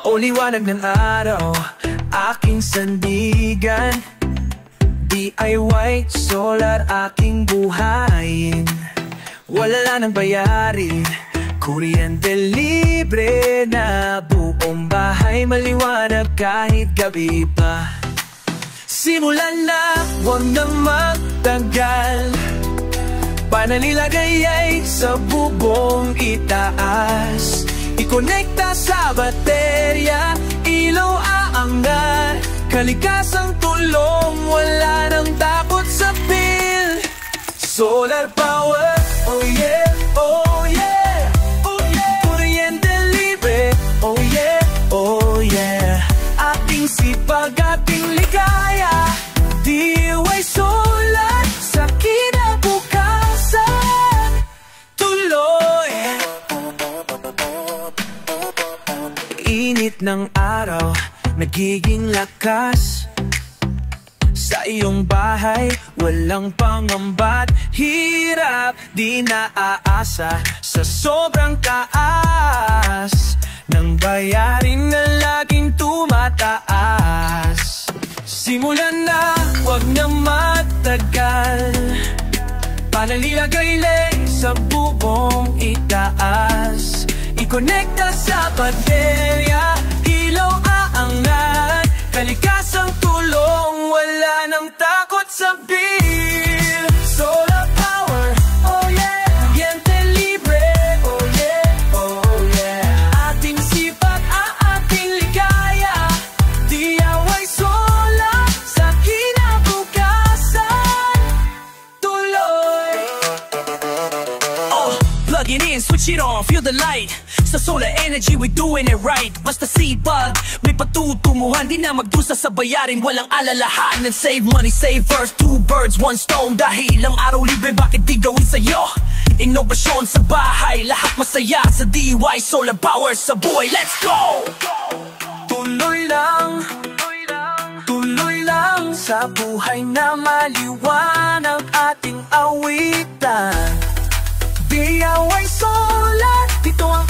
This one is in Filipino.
O liwanag ng araw, aking sandigan. DIY solar aking buhayin. Wala nang bayarin, kuryente libre na. Buong bahay maliwanag kahit gabi pa. Simulan na, huwag na magtagal. Panalilagay ay sa bubong itaas. Ikonekta sa baterya, ilaw aangat. Kalikasang tulong, wala nang takot sa bill. Solar power, oh yeah, oh yeah, oh yeah. Kuryente libre, oh yeah, oh yeah. Ating sipag, ating ligaya, DIY solar sa kinabukasan. Tuloy. Init ng araw, nagiging lakas. Sa iyong bahay, walang pangamba't hirap. Di naaasa sa sobrang taas ng bayarin na laging tumataas. Simulan na, huwag na matagal. Panalilagay sa bubong itaas. Ikonekta sa baterya, ilaw aangat. Kalikasang tulong, wala nang takot sa bill. Solar power, oh yeah. Kuryente libre, oh yeah, oh yeah. Ating sipag, ating ligaya, DIY solar sa kinabukasan. Tuloy. Oh, plug it in, switch it on, feel the light. Sa solar energy, we doing it right. Basta sipag, may patutunguhan. Di na magdusa sa bayarin, walang alalahanan. Save money, save first, two birds, one stone. Dahil ang araw libre, bakit di gawin sa'yo? Innovasyon sa bahay, lahat masaya sa DIY solar power sa buhay. Let's go! Tuloy lang, tuloy lang sa buhay na maliwanag ating awitan. DIY solar, dito ang